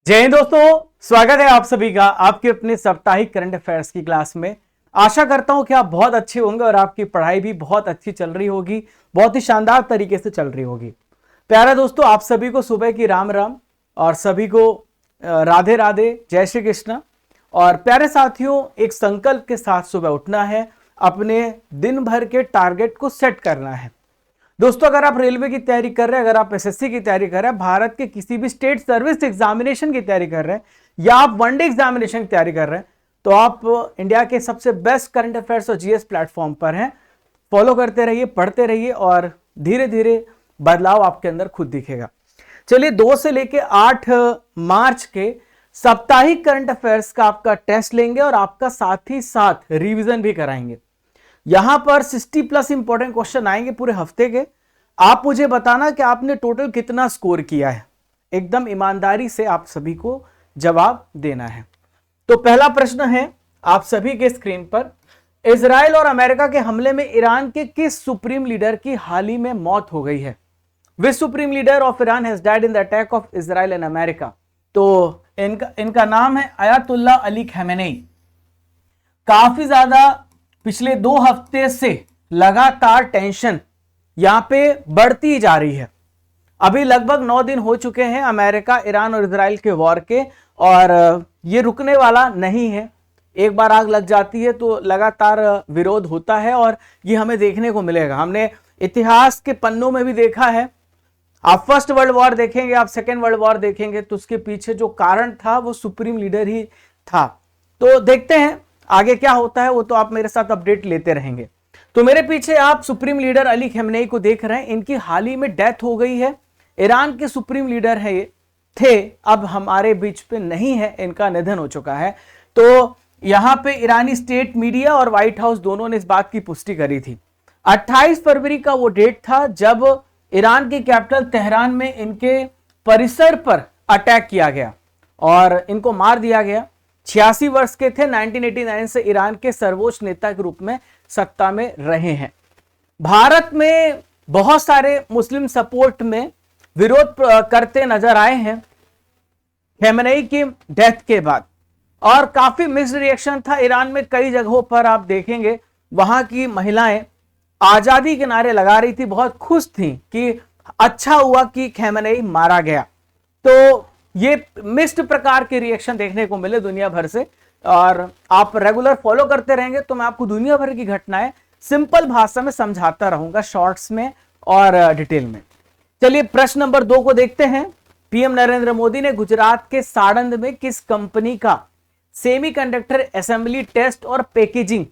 जय हिंद दोस्तों, स्वागत है आप सभी का आपके अपने साप्ताहिक करंट अफेयर्स की क्लास में। आशा करता हूं कि आप बहुत अच्छे होंगे और आपकी पढ़ाई भी बहुत अच्छी चल रही होगी, बहुत ही शानदार तरीके से चल रही होगी। प्यारे दोस्तों, आप सभी को सुबह की राम राम और सभी को राधे राधे, जय श्री कृष्ण। और प्यारे साथियों, एक संकल्प के साथ सुबह उठना है, अपने दिन भर के टारगेट को सेट करना है। दोस्तों, अगर आप रेलवे की तैयारी कर रहे हैं, अगर आप एसएससी की तैयारी कर रहे हैं, भारत के किसी भी स्टेट सर्विस एग्जामिनेशन की तैयारी कर रहे हैं या आप वनडे एग्जामिनेशन की तैयारी कर रहे हैं, तो आप इंडिया के सबसे बेस्ट करंट अफेयर्स और जीएस प्लेटफॉर्म पर हैं। फॉलो करते रहिए, पढ़ते रहिए और धीरे धीरे बदलाव आपके अंदर खुद दिखेगा। चलिए, 2 से लेकर 8 मार्च के साप्ताहिक करंट अफेयर्स का आपका टेस्ट लेंगे और आपका साथ ही साथ रिवीजन भी कराएंगे। यहां पर 60+ इंपॉर्टेंट क्वेश्चन आएंगे पूरे हफ्ते के। आप मुझे बताना कि आपने टोटल कितना स्कोर किया है। एकदम ईमानदारी से आप सभी को जवाब देना है। तो पहला प्रश्न है आप सभी के स्क्रीन पर, इजराइल और अमेरिका के हमले में ईरान के किस सुप्रीम लीडर की हाल ही में मौत हो गई है? Which supreme leader of Iran has died in the attack of Israel and America? तो इनका नाम है अयातुल्ला अली खमेनेई। काफी ज्यादा पिछले 2 हफ्ते से लगातार टेंशन यहां पे बढ़ती जा रही है। अभी लगभग 9 दिन हो चुके हैं अमेरिका, ईरान और इजराइल के वॉर के, और ये रुकने वाला नहीं है। एक बार आग लग जाती है तो लगातार विरोध होता है और ये हमें देखने को मिलेगा। हमने इतिहास के पन्नों में भी देखा है। आप फर्स्ट वर्ल्ड वॉर देखेंगे, आप सेकेंड वर्ल्ड वॉर देखेंगे, तो उसके पीछे जो कारण था वो सुप्रीम लीडर ही था। तो देखते हैं आगे क्या होता है, वो तो आप मेरे साथ अपडेट लेते रहेंगे। तो मेरे पीछे आप सुप्रीम लीडर अली खमेनेई को देख रहे हैं। इनकी हाल ही में डेथ हो गई है। ईरान के सुप्रीम लीडर है ये, थे, अब हमारे बीच पे नहीं है, इनका निधन हो चुका है। तो यहां पे ईरानी स्टेट मीडिया और व्हाइट हाउस दोनों ने इस बात की पुष्टि करी थी। 28 फरवरी का वो डेट था जब ईरान की कैपिटल तेहरान में इनके परिसर पर अटैक किया गया और इनको मार दिया गया। 86 वर्ष के थे। 1989 से ईरान के सर्वोच्च नेता के रूप में सत्ता में रहे हैं। भारत में बहुत सारे मुस्लिम सपोर्ट में विरोध करते नजर आए हैं खमेनेई की डेथ के बाद, और काफी मिक्स्ड रिएक्शन था ईरान में। कई जगहों पर आप देखेंगे वहां की महिलाएं आजादी के नारे लगा रही थी, बहुत खुश थी कि अच्छा हुआ कि खमेनेई मारा गया। तो ये मिक्स्ड प्रकार के रिएक्शन देखने को मिले दुनिया भर से, और आप रेगुलर फॉलो करते रहेंगे तो मैं आपको दुनिया भर की घटनाएं सिंपल भाषा में समझाता रहूंगा, शॉर्ट्स में और डिटेल में। चलिए, प्रश्न नंबर 2 को देखते हैं। पीएम नरेंद्र मोदी ने गुजरात के साणंद में किस कंपनी का सेमीकंडक्टर असेंबली, टेस्ट और पैकेजिंग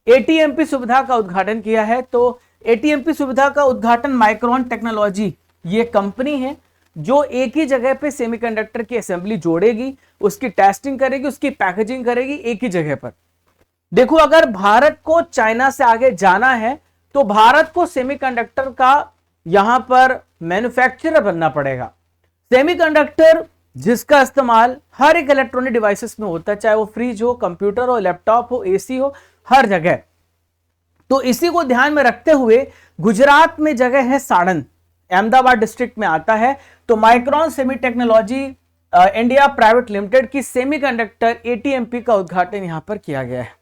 एटीएमपी सुविधा का उद्घाटन किया है? तो एटीएमपी सुविधा का उद्घाटन माइक्रोन टेक्नोलॉजी, ये कंपनी है जो एक ही जगह पे सेमीकंडक्टर की असेंबली जोड़ेगी, उसकी टेस्टिंग करेगी, उसकी पैकेजिंग करेगी एक ही जगह पर। देखो, अगर भारत को चाइना से आगे जाना है तो भारत को सेमीकंडक्टर का यहां पर मैन्युफैक्चरर बनना पड़ेगा। सेमीकंडक्टर जिसका इस्तेमाल हर एक इलेक्ट्रॉनिक डिवाइसेस में होता है, चाहे वो फ्रिज हो, कंप्यूटर हो, लैपटॉप हो, एसी हो, हर जगह। तो इसी को ध्यान में रखते हुए गुजरात में जगह है साणंद, अहमदाबाद डिस्ट्रिक्ट में आता है। तो micron semi technology India private limited की सेमीकंडक्टर एटीएमपी का उद्घाटन यहां पर किया गया है।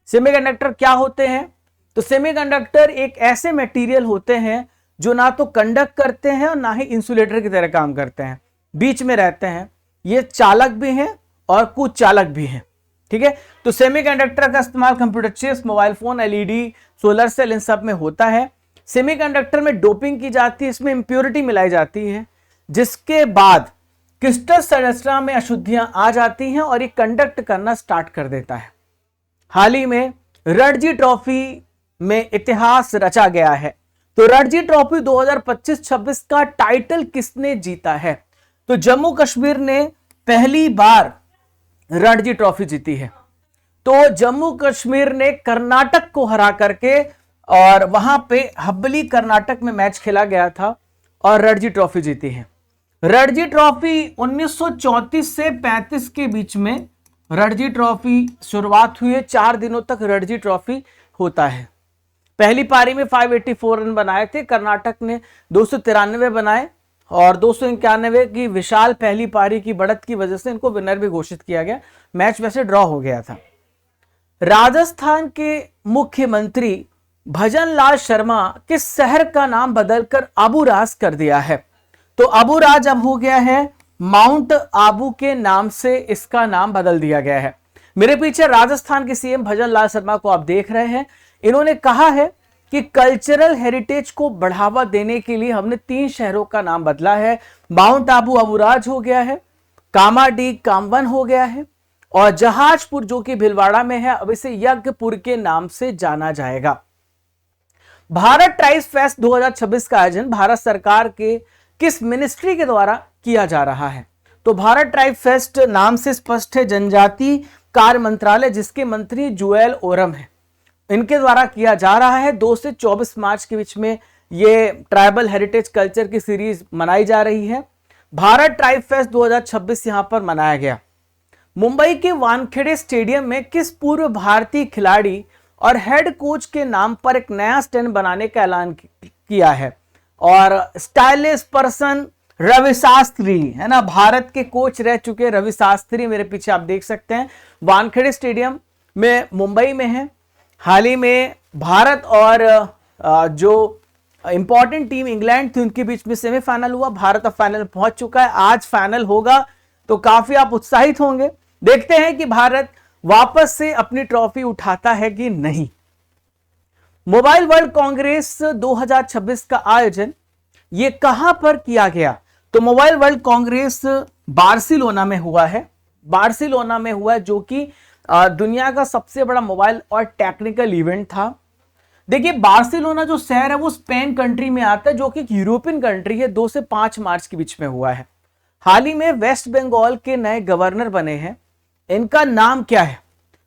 सेमीकंडक्टर क्या होते हैं? तो सेमीकंडक्टर एक ऐसे मटेरियल होते हैं जो ना तो कंडक्ट करते हैं और ना ही इंसुलेटर की तरह काम करते हैं, बीच में रहते हैं। ये चालक भी हैं और कुछ चालक भी हैं, ठीक है। तो सेमीकंडक्टर का इस्तेमाल computer chips, mobile phone, LED, solar cell, इन सब में होता है। सेमीकंडक्टर में डोपिंग की जाती है, इसमें इंप्योरिटी मिलाई जाती है, जिसके बाद क्रिस्टल संरचना में अशुद्धियां आ जाती हैं और ये कंडक्ट करना स्टार्ट कर देता है। हाल ही में रणजी ट्रॉफी में इतिहास रचा गया है। तो रणजी ट्रॉफी 2025-26 का टाइटल किसने जीता है? तो जम्मू कश्मीर ने पहली बार रणजी ट्रॉफी जीती है। तो जम्मू कश्मीर ने कर्नाटक को हरा करके, और वहां पे हब्बली कर्नाटक में मैच खेला गया था और रणजी ट्रॉफी जीती है। रणजी ट्रॉफी 1934 से 35 के बीच में रणजी ट्रॉफी शुरुआत हुई है। 4 दिनों तक रणजी ट्रॉफी होता है। पहली पारी में 584 रन बनाए थे, कर्नाटक ने 293 बनाए और 291 की विशाल पहली पारी की बढ़त की वजह से इनको विनर भी घोषित किया गया। मैच वैसे ड्रॉ हो गया था। राजस्थान के मुख्यमंत्री भजनलाल शर्मा किस शहर का नाम बदलकर अबूराज कर दिया है? तो अबूराज अब हो गया है माउंट आबू के नाम से इसका नाम बदल दिया गया है। मेरे पीछे राजस्थान के सीएम भजनलाल शर्मा को आप देख रहे हैं। इन्होंने कहा है कि कल्चरल हेरिटेज को बढ़ावा देने के लिए हमने 3 शहरों का नाम बदला है। माउंट आबू अबूराज हो गया है, कामाडी कामवन हो गया है, और जहाजपुर जो कि भिलवाड़ा में है अब इसे यज्ञपुर के नाम से जाना जाएगा। भारत ट्राइब्स फेस्ट 2026 का आयोजन भारत सरकार के किस मिनिस्ट्री के द्वारा किया जा रहा है? तो भारत ट्राइब फेस्ट नाम से स्पष्ट है जनजाति कार्य मंत्रालय, जिसके मंत्री जुएल ओरम है, इनके द्वारा किया जा रहा है। 2 से 24 मार्च के बीच में ये ट्राइबल हेरिटेज कल्चर की सीरीज मनाई जा रही है। भारत ट्राइब फेस्ट 2026 यहां पर मनाया गया। मुंबई के वानखेड़े स्टेडियम में किस पूर्व भारतीय खिलाड़ी और हेड कोच के नाम पर एक नया स्टैंड बनाने का ऐलान किया है? और स्टाइलिश पर्सन रवि शास्त्री है ना, भारत के कोच रह चुके रवि शास्त्री मेरे पीछे आप देख सकते हैं, वानखेड़े स्टेडियम में मुंबई में है। हाल ही में भारत और जो इंपॉर्टेंट टीम इंग्लैंड थी उनके बीच में सेमीफाइनल हुआ। भारत अब फाइनल पहुंच चुका है, आज फाइनल होगा तो काफी आप उत्साहित होंगे। देखते हैं कि भारत वापस से अपनी ट्रॉफी उठाता है कि नहीं। मोबाइल वर्ल्ड कांग्रेस 2026 का आयोजन ये कहां पर किया गया? तो मोबाइल वर्ल्ड कांग्रेस बार्सिलोना में हुआ है। बार्सिलोना में हुआ है, जो कि दुनिया का सबसे बड़ा मोबाइल और टेक्निकल इवेंट था। देखिए बार्सिलोना जो शहर है वो स्पेन कंट्री में आता है, जो कि यूरोपियन कंट्री है। 2 से 5 मार्च के बीच में हुआ है। हाल ही में वेस्ट बंगाल के नए गवर्नर बने हैं, इनका नाम क्या है?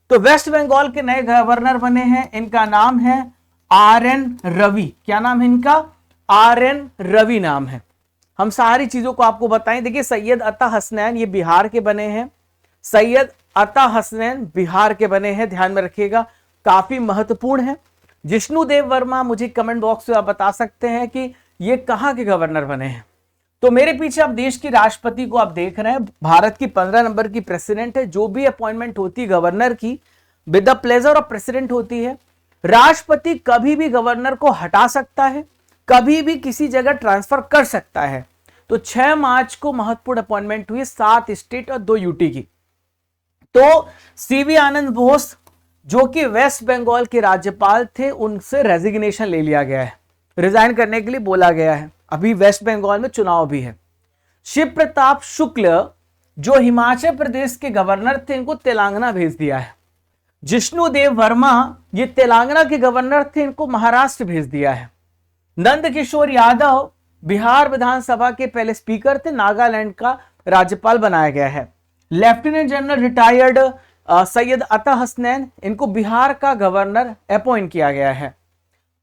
तो वेस्ट बंगाल के नए गवर्नर बने हैं, इनका नाम है RN रवि। क्या नाम है इनका? RN रवि नाम है। हम सारी चीजों को आपको बताएं। देखिए सैयद अता हसनैन ये बिहार के बने हैं, सैयद अता हसनैन बिहार के बने हैं, ध्यान में रखिएगा, काफी महत्वपूर्ण है। जिष्णुदेव वर्मा, मुझे कमेंट बॉक्स में आप बता सकते हैं कि ये कहां के गवर्नर बने हैं। तो मेरे पीछे आप देश की राष्ट्रपति को आप देख रहे हैं, भारत की 15 नंबर की प्रेसिडेंट है। जो भी अपॉइंटमेंट होती है गवर्नर की with the pleasure of president होती है। राष्ट्रपति कभी भी गवर्नर को हटा सकता है, कभी भी किसी जगह ट्रांसफर कर सकता है। तो 6 मार्च को महत्वपूर्ण अपॉइंटमेंट हुई 7 स्टेट और 2 यूटी की। तो सीवी आनंद बोस जो कि वेस्ट बंगाल के राज्यपाल थे, उनसे रेजिग्नेशन ले लिया गया है, रिजाइन करने के लिए बोला गया है। अभी वेस्ट बंगाल में चुनाव भी है। शिव प्रताप शुक्ल जो हिमाचल प्रदेश के गवर्नर थे, इनको तेलंगाना भेज दिया है। जिष्णुदेव वर्मा ये तेलंगाना के गवर्नर थे, इनको महाराष्ट्र भेज दिया है। नंद किशोर यादव बिहार विधानसभा के पहले स्पीकर थे, नागालैंड का राज्यपाल बनाया गया है। लेफ्टिनेंट जनरल रिटायर्ड सैयद अता हसनैन, इनको बिहार का गवर्नर अपॉइंट किया गया है।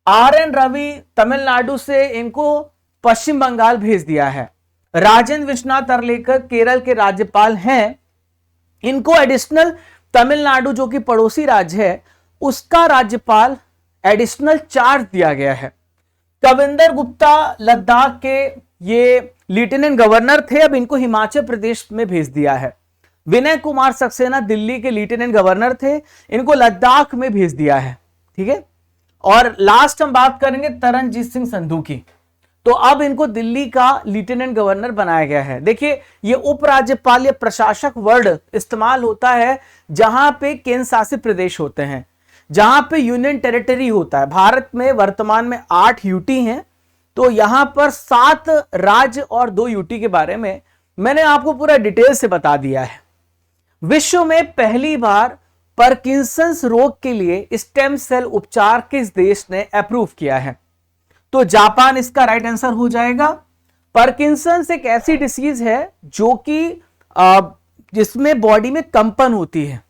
RN रवि तमिलनाडु से, इनको पश्चिम बंगाल भेज दिया है। राजेंद्र विश्वनाथ अर्लेकर केरल के राज्यपाल हैं, इनको एडिशनल तमिलनाडु जो कि पड़ोसी राज्य है उसका राज्यपाल एडिशनल चार्ज दिया गया है। कविंदर गुप्ता लद्दाख के ये लेफ्टिनेंट गवर्नर थे, अब इनको हिमाचल प्रदेश में भेज दिया है। विनय कुमार सक्सेना दिल्ली के लेफ्टिनेंट गवर्नर थे, इनको लद्दाख में भेज दिया है। ठीक है, और लास्ट हम बात करेंगे तरनजीत सिंह संधू की, तो अब इनको दिल्ली का लेफ्टिनेंट गवर्नर बनाया गया है। देखिए ये उपराज्यपाल या प्रशासक वर्ड इस्तेमाल होता है जहां पे केंद्र शासित प्रदेश होते हैं, जहां पे यूनियन टेरिटरी होता है। भारत में वर्तमान में 8 यूटी हैं, तो यहां पर 7 राज्य और 2 यूटी के बारे में मैंने आपको पूरा डिटेल से बता दिया है। विश्व में पहली बार पार्किंसंस रोग के लिए स्टेम सेल उपचार किस देश ने अप्रूव किया है? तो जापान इसका राइट आंसर हो जाएगा। पार्किंसंस एक ऐसी डिसीज है जो कि जिसमें बॉडी में कंपन होती है,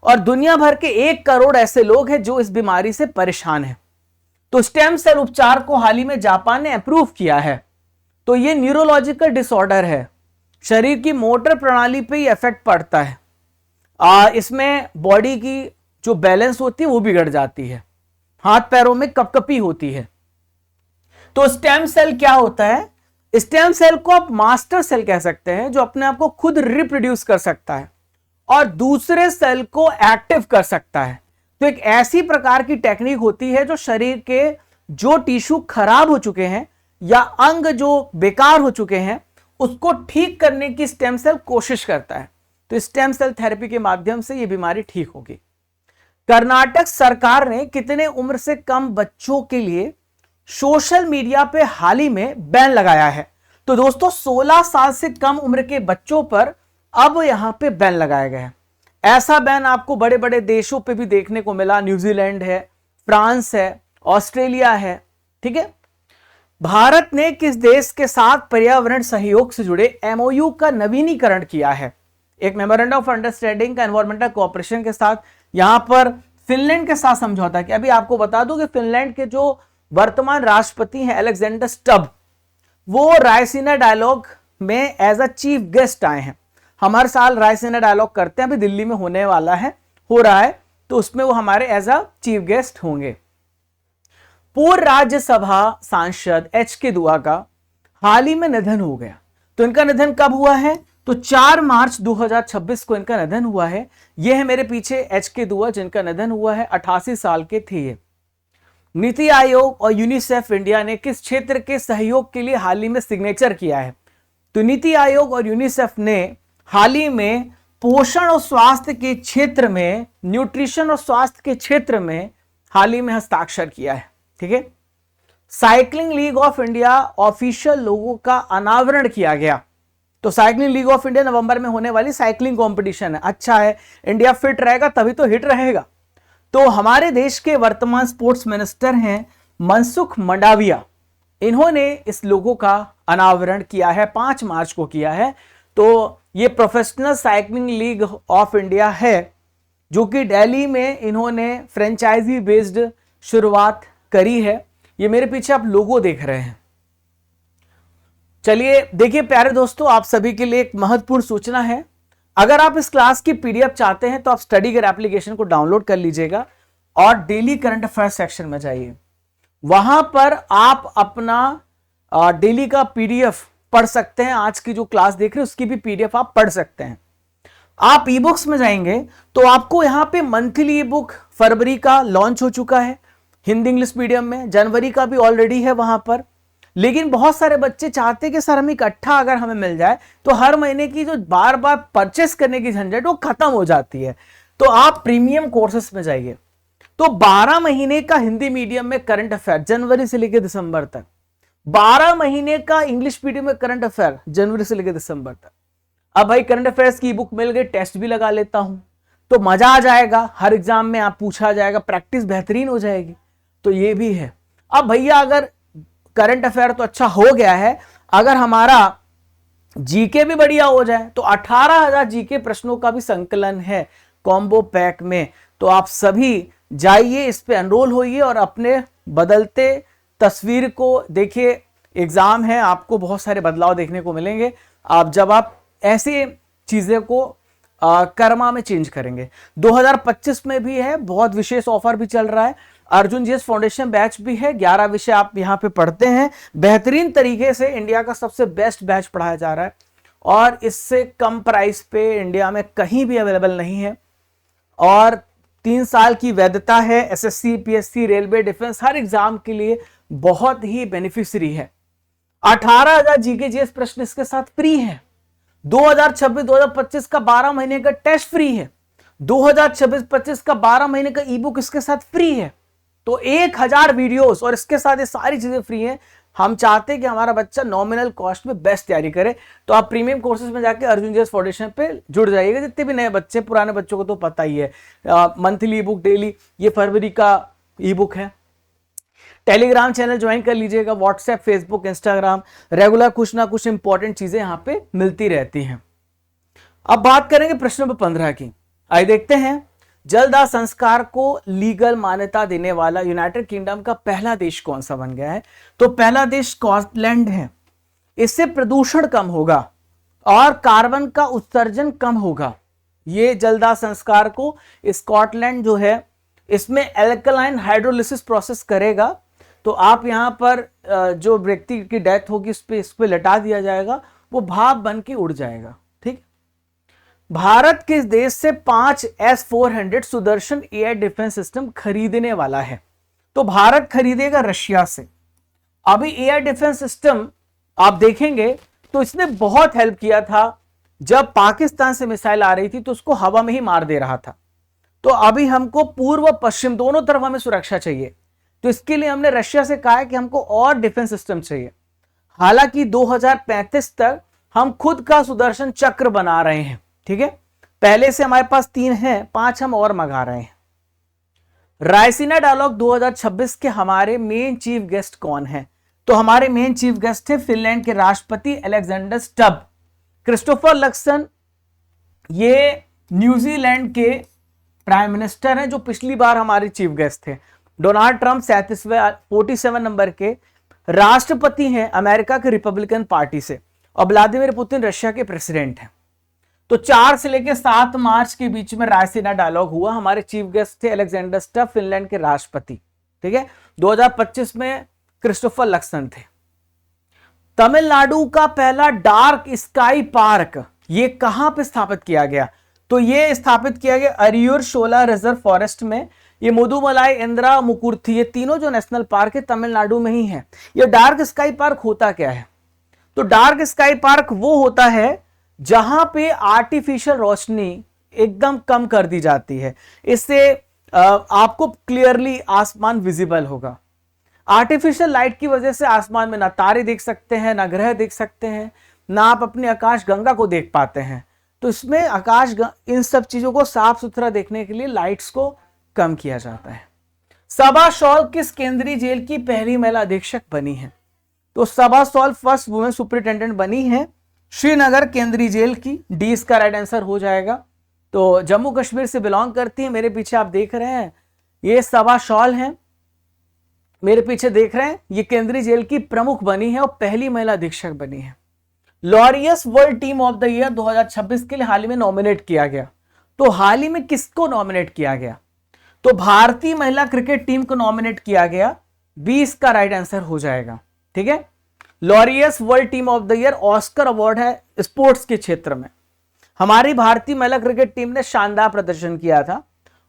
और दुनिया भर के 1 करोड़ ऐसे लोग हैं जो इस बीमारी से परेशान हैं। तो स्टेम सेल उपचार को हाल ही में जापान ने अप्रूव किया है। तो ये न्यूरोलॉजिकल डिसऑर्डर है, शरीर की मोटर प्रणाली पे ही इफेक्ट पड़ता है। इसमें बॉडी की जो बैलेंस होती है वो बिगड़ जाती है, हाथ पैरों में कपकपी होती है। तो स्टेम सेल क्या होता है? स्टेम सेल को आप मास्टर सेल कह सकते हैं, जो अपने आप को खुद रिप्रोड्यूस कर सकता है और दूसरे सेल को एक्टिव कर सकता है। तो एक ऐसी प्रकार की टेक्निक होती है जो शरीर के जो टिश्यू खराब हो चुके हैं या अंग जो बेकार हो चुके हैं उसको ठीक करने की स्टेम सेल कोशिश करता है। तो स्टेम सेल थेरेपी के माध्यम से यह बीमारी ठीक होगी। कर्नाटक सरकार ने कितने उम्र से कम बच्चों के लिए सोशल मीडिया पे हाल ही में बैन लगाया है? तो दोस्तों 16 साल से कम उम्र के बच्चों पर अब यहां पे बैन लगाया गया है। ऐसा बैन आपको बड़े बड़े देशों पे भी देखने को मिला, न्यूजीलैंड है, फ्रांस है, ऑस्ट्रेलिया है, ठीक है। भारत ने किस देश के साथ पर्यावरण सहयोग से जुड़े एमओयू का नवीनीकरण किया है? एक मेमोरेंडम ऑफ अंडरस्टैंडिंग का एनवायरमेंटल कोऑपरेशन के साथ, यहां पर फिनलैंड के साथ समझौता किया। अभी आपको बता दूं कि फिनलैंड के जो वर्तमान राष्ट्रपति हैं अलेक्जेंडर स्टब, वो रायसीना डायलॉग में एज अ चीफ गेस्ट आए हैं। हम हर साल रायसीना डायलॉग करते हैं, अभी दिल्ली में होने वाला है, हो रहा है, तो उसमें वो हमारे एज अ चीफ गेस्ट होंगे। पूर्व राज्यसभा सांसद एच.के. दुआ का हाल ही में निधन हो गया। तो इनका निधन कब हुआ है? तो 4 मार्च 2026 को इनका निधन हुआ है। यह है मेरे पीछे एच.के. दुआ, जिनका निधन हुआ है, 88 साल के थे ये। नीति आयोग और यूनिसेफ इंडिया ने किस क्षेत्र के सहयोग के लिए हाल ही में सिग्नेचर किया है? तो नीति आयोग और यूनिसेफ ने हाल ही में पोषण और स्वास्थ्य के क्षेत्र में, न्यूट्रिशन और स्वास्थ्य के क्षेत्र में हाल ही में हस्ताक्षर किया है, ठीक है। Cycling league of India official logo का अनावरण किया गया। तो साइकिलिंग लीग ऑफ इंडिया नवंबर में होने वाली साइकिलिंग कंपटीशन है। अच्छा है, इंडिया फिट रहेगा तभी तो हिट रहेगा। तो हमारे देश के वर्तमान स्पोर्ट्स मिनिस्टर हैं मनसुख मंडाविया, इन्होंने इस लोगो का अनावरण किया है, 5 मार्च को किया है। तो ये professional cycling league of India है, जो कि दिल्ली में इन्होंने फ्रेंचाइजी बेस्ड शुरुआत करी है। ये मेरे पीछे आप लोगो देख रहे हैं। चलिए देखिए प्यारे दोस्तों, आप सभी के लिए एक महत्वपूर्ण सूचना है। अगर आप इस क्लास की पीडीएफ चाहते हैं तो आप स्टडी कर एप्लीकेशन को डाउनलोड कर लीजिएगा और डेली करंट अफेयर सेक्शन में जाइए। वहां पर आप अपना डेली का पीडीएफ पढ़ सकते हैं। आज की जो क्लास देख रहे हैं उसकी भी पीडीएफ आप पढ़ सकते हैं। आप ई बुक्स में जाएंगे तो आपको यहां पे मंथली ई बुक फरवरी का लॉन्च हो चुका है हिंदी इंग्लिश मीडियम में, जनवरी का भी ऑलरेडी है वहां पर। लेकिन बहुत सारे बच्चे चाहते हैं कि सर हम इकट्ठा अगर हमें मिल जाए तो हर महीने की जो बार बार परचेस करने की झंझट वो खत्म हो जाती है। तो आप प्रीमियम कोर्सेस में जाइए। तो 12 महीने का हिंदी मीडियम में करंट अफेयर जनवरी से लेकर दिसंबर तक, 12 महीने का इंग्लिश मीडियम में करंट अफेयर जनवरी से लेकर दिसंबर तक। अब भाई करंट अफेयर्स की बुक मिल गई, टेस्ट भी लगा लेता हूं तो मजा आ जाएगा, हर एग्जाम में आप पूछा जाएगा, प्रैक्टिस बेहतरीन हो जाएगी। तो ये भी है। अब भैया अगर करंट अफेयर तो अच्छा हो गया है, अगर हमारा जीके भी बढ़िया हो जाए तो 18,000 जीके प्रश्नों का भी संकलन है कॉम्बो पैक में। तो आप सभी जाइए, इस पे एनरोल होइए और अपने बदलते तस्वीर को देखिए। एग्जाम है, आपको बहुत सारे बदलाव देखने को मिलेंगे आप जब आप ऐसी चीजें को कर्मा में चेंज करेंगे। 2025 में भी है, बहुत विशेष ऑफर भी चल रहा है। अर्जुन जीएस फाउंडेशन बैच भी है, 11 विषय आप यहां पे पढ़ते हैं। बेहतरीन तरीके से इंडिया का सबसे बेस्ट बैच पढ़ाया जा रहा है और इससे कम प्राइस पे इंडिया में कहीं भी अवेलेबल नहीं है। और 3 साल की वैधता है। एसएससी, पीएससी, रेलवे, डिफेंस हर एग्जाम के लिए बहुत ही बेनिफिशियरी है। 18,000 जीके जीएस प्रश्न इसके साथ फ्री है। 2026-2025 का 12 महीने का टेस्ट फ्री है। 2026-25 का 12 महीने का ई बुक इसके साथ फ्री है। तो 1000 वीडियोस और इसके साथ ये सारी चीजें फ्री हैं। हम चाहते हैं कि हमारा बच्चा नॉमिनल कॉस्ट में बेस्ट तैयारी करे। तो आप प्रीमियम कोर्सेज में जाके अर्जुन जीएस फाउंडेशन पे जुड़ जाइएगा। जितने भी नए बच्चे, पुराने बच्चों को तो पता ही है, मंथली ई बुक डेली, ये फरवरी का ई बुक है। टेलीग्राम चैनल ज्वाइन कर लीजिएगा, व्हाट्सएप, फेसबुक, इंस्टाग्राम, रेगुलर कुछ ना कुछ इंपॉर्टेंट चीजें यहां पे मिलती रहती हैं। अब बात करेंगे प्रश्न नंबर 15 की। आइए देखते हैं। जलदाह संस्कार को लीगल मान्यता देने वाला यूनाइटेड किंगडम का पहला देश कौन सा बन गया है? तो पहला देश स्कॉटलैंड है। इससे प्रदूषण कम होगा और कार्बन का उत्सर्जन कम होगा। ये जलदाह संस्कार को स्कॉटलैंड जो है इसमें एल्कलाइन हाइड्रोलिसिस प्रोसेस करेगा। तो आप यहाँ पर जो व्यक्ति की डेथ होगी इस पे लटा दिया जाएगा, वो भाप बन के उड़ जाएगा। ठीक। भारत किस देश से 5 S-400 Sudarshan air defence system खरीदने वाला है? तो भारत खरीदेगा रशिया से। अभी एयर डिफेंस सिस्टम आप देखेंगे तो इसने बहुत हेल्प किया था। जब पाकिस्तान से मिसाइल आ रही थी तो उसको हवा में ही मार दे रहा था। तो अभी हमको पूर्व पश्चिम दोनों तरफ हमें सुरक्षा चाहिए, तो इसके लिए हमने रशिया से कहा है कि हमको और डिफेंस सिस्टम चाहिए। हालांकि 2035 तक हम खुद का सुदर्शन चक्र बना रहे हैं। ठीक है, पहले से हमारे पास 3 हैं, 5 हम और मंगा रहे हैं। रायसीना डायलॉग 2026 के हमारे मेन चीफ गेस्ट कौन है? तो हमारे मेन चीफ गेस्ट थे फिनलैंड के राष्ट्रपति अलेक्जेंडर स्टब। क्रिस्टोफर लक्सन ये न्यूजीलैंड के प्राइम मिनिस्टर हैं जो पिछली बार हमारे चीफ गेस्ट थे। डोनाल्ड ट्रंप 47 नंबर के राष्ट्रपति हैं अमेरिका के रिपब्लिकन पार्टी से, और व्लादिमीर पुतिन रशिया के प्रेसिडेंट हैं। तो 4 से लेकर 7 मार्च के बीच में रायसीना डायलॉग हुआ। हमारे चीफ गेस्ट थे अलेक्जेंडर स्टब, फिनलैंड के राष्ट्रपति। ठीक है, 2025 में क्रिस्टोफर लक्सन थे। तमिलनाडु का पहला डार्क स्काई पार्क ये कहां पे स्थापित किया गया? तो ये स्थापित किया गया अरियूर शोला रिजर्व फॉरेस्ट में। ये मुदुमलाई, इंदिरा, मुकुर्थी, ये तीनों जो नेशनल पार्क है तमिलनाडु में ही है। ये डार्क स्काई पार्क होता क्या है? तो डार्क स्काई पार्क वो होता है जहां पे आर्टिफिशियल रोशनी एकदम कम कर दी जाती है। इससे आपको क्लियरली आसमान विजिबल होगा। आर्टिफिशियल लाइट की वजह से आसमान में ना तारे देख सकते हैं, ना ग्रह देख सकते हैं, ना आप अपनी आकाश गंगा को देख पाते हैं। तो इसमें इन सब चीजों को साफ सुथरा देखने के लिए लाइट्स को कम किया जाता है। सबा शॉल किस केंद्रीय जेल की पहली महिला अधीक्षक बनी है? तो सबा शॉल फर्स्ट वुमेन सुपरिटेंडेंट बनी है श्रीनगर केंद्रीय जेल की। डी इसका राइट आंसर हो जाएगा। तो जम्मू कश्मीर से बिलोंग करती है। मेरे पीछे आप देख रहे हैं ये सबा शॉल है, मेरे पीछे देख रहे हैं, ये केंद्रीय जेल की प्रमुख बनी है और पहली महिला अधीक्षक बनी है। Laureus world team of the year 2026 के लिए हाल ही में नॉमिनेट किया गया। तो हाल ही में किसको नॉमिनेट किया गया? तो भारतीय महिला क्रिकेट टीम को नॉमिनेट किया गया। 20 का राइट आंसर हो जाएगा। ठीक है, Laureus world team of the year Oscar award है स्पोर्ट्स के क्षेत्र में। हमारी भारतीय महिला क्रिकेट टीम ने शानदार प्रदर्शन किया था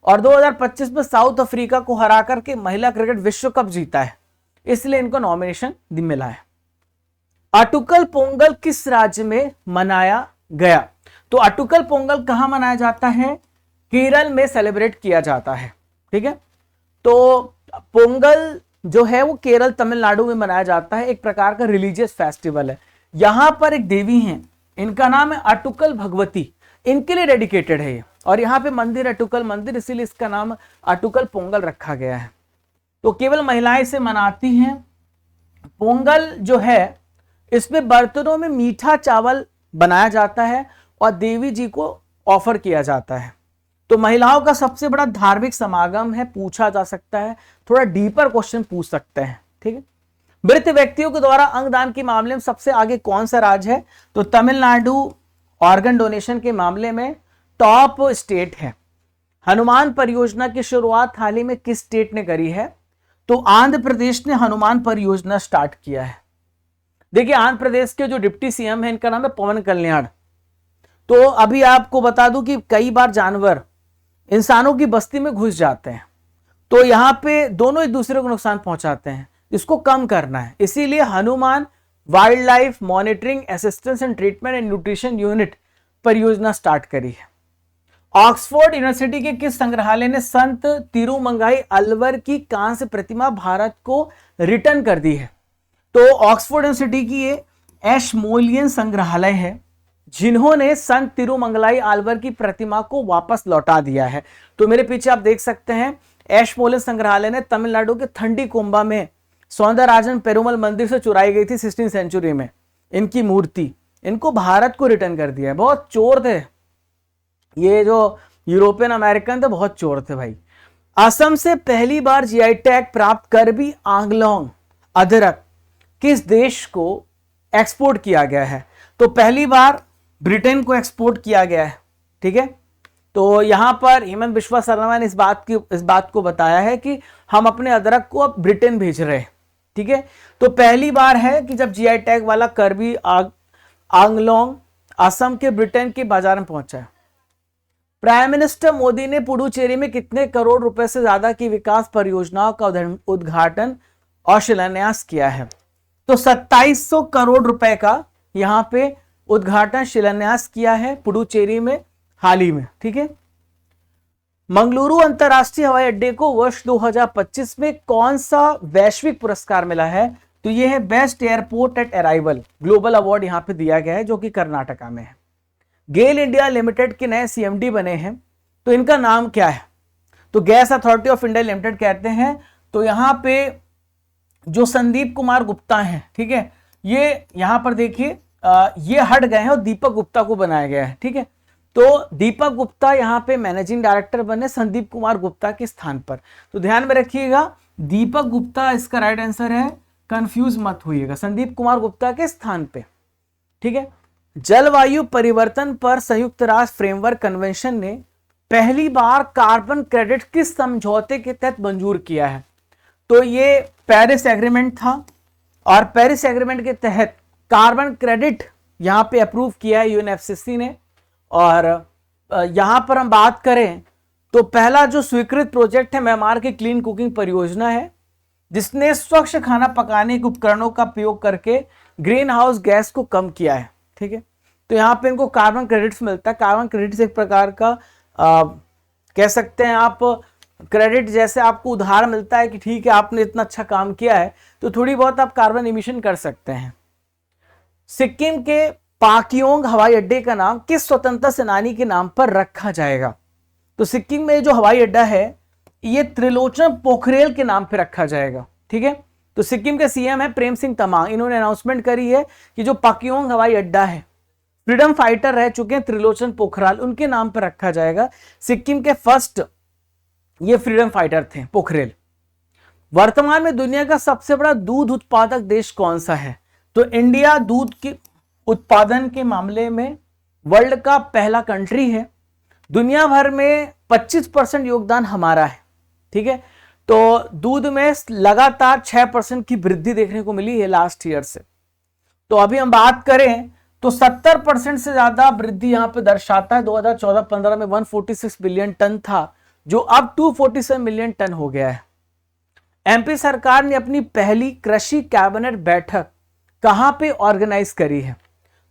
और 2025 में साउथ अफ्रीका को हरा करके महिला क्रिकेट विश्व कप जीता है, इसलिए इनको नॉमिनेशन मिला है। अटुकल पोंगल किस राज्य में मनाया गया? तो अटुकल पोंगल कहां मनाया जाता है? केरल में सेलिब्रेट किया जाता है। ठीक है, तो पोंगल जो है वो केरल तमिलनाडु में मनाया जाता है। एक प्रकार का रिलीजियस फेस्टिवल है। यहां पर एक देवी हैं, इनका नाम है अटुकल भगवती, इनके लिए डेडिकेटेड है ये। और यहाँ पे मंदिर अटुकल मंदिर, इसीलिए इसका नाम अटुकल पोंगल रखा गया है। तो केवल महिलाएं इसे मनाती हैं। पोंगल जो है इसमें बर्तनों में मीठा चावल बनाया जाता है और देवी जी को ऑफर किया जाता है। तो महिलाओं का सबसे बड़ा धार्मिक समागम है, पूछा जा सकता है, थोड़ा डीपर क्वेश्चन पूछ सकते हैं। ठीक है, मृत व्यक्तियों के द्वारा अंगदान के मामले में सबसे आगे कौन सा राज्य है? तो तमिलनाडु ऑर्गन डोनेशन के मामले में टॉप स्टेट है। हनुमान परियोजना की शुरुआत हाल ही में किस स्टेट ने करी है? तो आंध्र प्रदेश ने हनुमान परियोजना स्टार्ट किया है। देखिए, आंध्र प्रदेश के जो डिप्टी सीएम है इनका नाम है पवन कल्याण। तो अभी आपको बता दूं कि कई बार जानवर इंसानों की बस्ती में घुस जाते हैं, तो यहां पे दोनों एक दूसरे को नुकसान पहुंचाते हैं, इसको कम करना है। इसीलिए Hanuman wild life monitoring assistance and treatment and nutrition unit परियोजना स्टार्ट करी है। ऑक्सफोर्ड यूनिवर्सिटी के किस संग्रहालय ने संत तिरुमंगाई अलवर की कांस्य प्रतिमा भारत को रिटर्न कर दी है? तो ऑक्सफोर्ड यूनिवर्सिटी की ये एशमोलियन संग्रहालय है जिन्होंने संत तिरुमंगलाई आल्वर की प्रतिमा को वापस लौटा दिया है। तो मेरे पीछे आप देख सकते हैं एशमोलियन संग्रहालय ने तमिलनाडु के थंडीकोम्बा में सौंदरराजन पेरुमल मंदिर से चुराई गई थी 16वीं सेंचुरी में इनकी मूर्ति, इनको भारत को रिटर्न कर दिया है। बहुत चोर थे ये, जो यूरोपियन अमेरिकन थे, बहुत चोर थे भाई। असम से पहली बार जीआई टैग प्राप्त करबी आंगलोंग अदरक किस देश को एक्सपोर्ट किया गया है? तो पहली बार ब्रिटेन को एक्सपोर्ट किया गया है। ठीक है, तो यहां पर हेमंत बिश्वा शर्मा ने इस बात को बताया है कि हम अपने अदरक को अब ब्रिटेन भेज रहे हैं। ठीक है। तो पहली बार है कि जब जीआई टैग वाला कर्बी आंगलोंग असम के ब्रिटेन के बाजार में पहुंचा है। प्राइम मिनिस्टर मोदी ने पुडुचेरी में कितने करोड़ रुपए से ज्यादा की विकास परियोजनाओं का उद्घाटन और शिलान्यास किया है? तो 2700 करोड़ रुपए का यहां पे उद्घाटन शिलान्यास किया है पुडुचेरी में हाल ही में, ठीक है। मंगलुरु अंतरराष्ट्रीय हवाई अड्डे को वर्ष 2025 में कौन सा वैश्विक पुरस्कार मिला है? तो यह है best airport at arrival global award यहां पे दिया गया है, जो कि कर्नाटका में है। गेल इंडिया लिमिटेड के नए सीएमडी बने हैं, तो इनका नाम क्या है? तो gas authority of India limited कहते हैं। तो यहां पे जो संदीप कुमार गुप्ता हैं, ठीक है, ये यहां पर देखिए ये हट गए हैं और दीपक गुप्ता को बनाया गया है, ठीक है। तो दीपक गुप्ता यहां पे मैनेजिंग डायरेक्टर बने संदीप कुमार गुप्ता के स्थान पर। तो ध्यान में रखिएगा, दीपक गुप्ता इसका राइट आंसर है, कंफ्यूज मत होइएगा, संदीप कुमार गुप्ता के स्थान पे, ठीक है। जलवायु परिवर्तन पर संयुक्त राष्ट्र फ्रेमवर्क कन्वेंशन ने पहली बार कार्बन क्रेडिट किस समझौते के तहत मंजूर किया है? तो ये पेरिस एग्रीमेंट था, और पेरिस एग्रीमेंट के तहत कार्बन क्रेडिट यहां पे अप्रूव किया है यूएनएफसीसी ने। और यहां पर हम बात करें तो पहला जो स्वीकृत प्रोजेक्ट है म्यांमार की क्लीन कुकिंग परियोजना है, जिसने स्वच्छ खाना पकाने के उपकरणों का प्रयोग करके ग्रीन हाउस गैस को कम किया है, ठीक है। तो यहां पे इनको कार्बन क्रेडिट्स मिलता है। कार्बन क्रेडिट्स एक प्रकार का कह सकते हैं आप क्रेडिट, जैसे आपको उधार मिलता है कि ठीक है आपने इतना अच्छा काम किया है तो थोड़ी बहुत आप कार्बन इमिशन कर सकते हैं। सिक्किम के पाक्योंग हवाई अड्डे का नाम किस स्वतंत्रता सेनानी के नाम पर रखा जाएगा? तो सिक्किम में जो हवाई अड्डा है ये त्रिलोचन पोखरेल के नाम पे रखा जाएगा, ठीक है। तो सिक्किम के सीएम है प्रेम सिंह तमांग, इन्होंने अनाउंसमेंट करी है कि जो पाक्योंग हवाई अड्डा है, फ्रीडम फाइटर रह चुके हैं त्रिलोचन पोखराल, उनके नाम पर रखा जाएगा। सिक्किम के फर्स्ट ये फ्रीडम फाइटर थे पोखरेल। वर्तमान में दुनिया का सबसे बड़ा दूध उत्पादक देश कौन सा है? तो इंडिया दूध के उत्पादन के मामले में वर्ल्ड का पहला कंट्री है। दुनिया भर में 25% योगदान हमारा है, ठीक है। तो दूध में लगातार 6% की वृद्धि देखने को मिली है लास्ट ईयर से। तो अभी हम बात करें तो 70% से ज्यादा वृद्धि यहां पे दर्शाता है। 2014-15 में 146 बिलियन टन था, जो अब 247 मिलियन टन हो गया है। एमपी सरकार ने अपनी पहली कृषि कैबिनेट बैठक कहां पे ऑर्गेनाइज करी है?